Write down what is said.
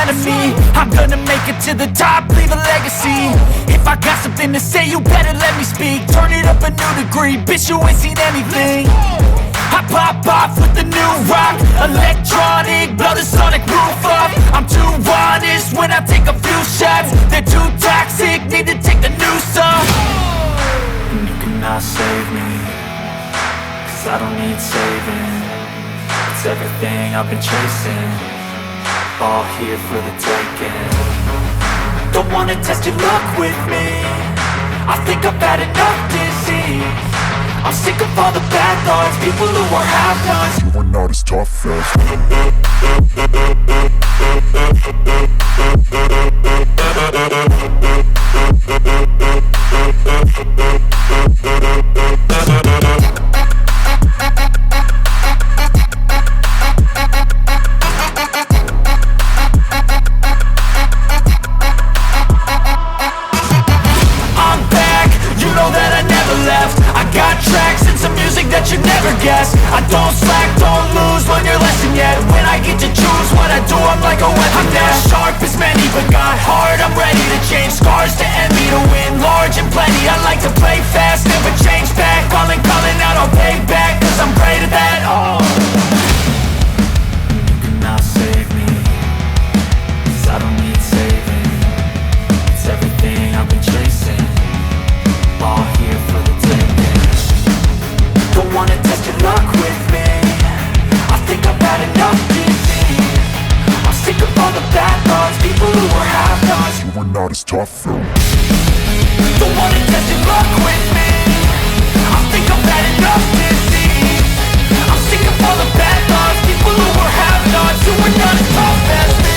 proud of me. I'm gonna make it to the top, leave a legacy. If I got something to say, you better let me speak. Turn it up a new degree, bitch, you ain't seen anything. I pop off with the new rock, electronic, blow the sonic roof up. I'm too honest when I take a few shots. They're too toxic, need to take the noose off. And you cannot save me, 'cause I don't need saving. It's everything I've been chasing, all here for the taking. Don't wanna test your luck with me, I think I've had enough disease. I'm sick of all the bad thoughts, people who are half-nots. You are not as tough as that you never guess. I don't slack, don't lose, learn your lesson yet. When I get to choose what I do, I'm like a weapon. I'm not sharp as many, but got heart, I'm ready to change. Scars to envy, to win large and plenty. I like to play fast, never change back. Calling out, I'll pay back, 'cause I'm great at that. Oh, you cannot save me, 'cause I don't need saving. It's everything I've been chasing, all here for the taking. Don't wanna test your luck with me, I think I've had enough disease. I'm sick of all the bad thoughts, people who are half-nots. You are not as tough though. Don't wanna test your luck with me, I think I've had enough disease. I'm sick of all the bad thoughts, people who are half-nots. You are not as tough as me.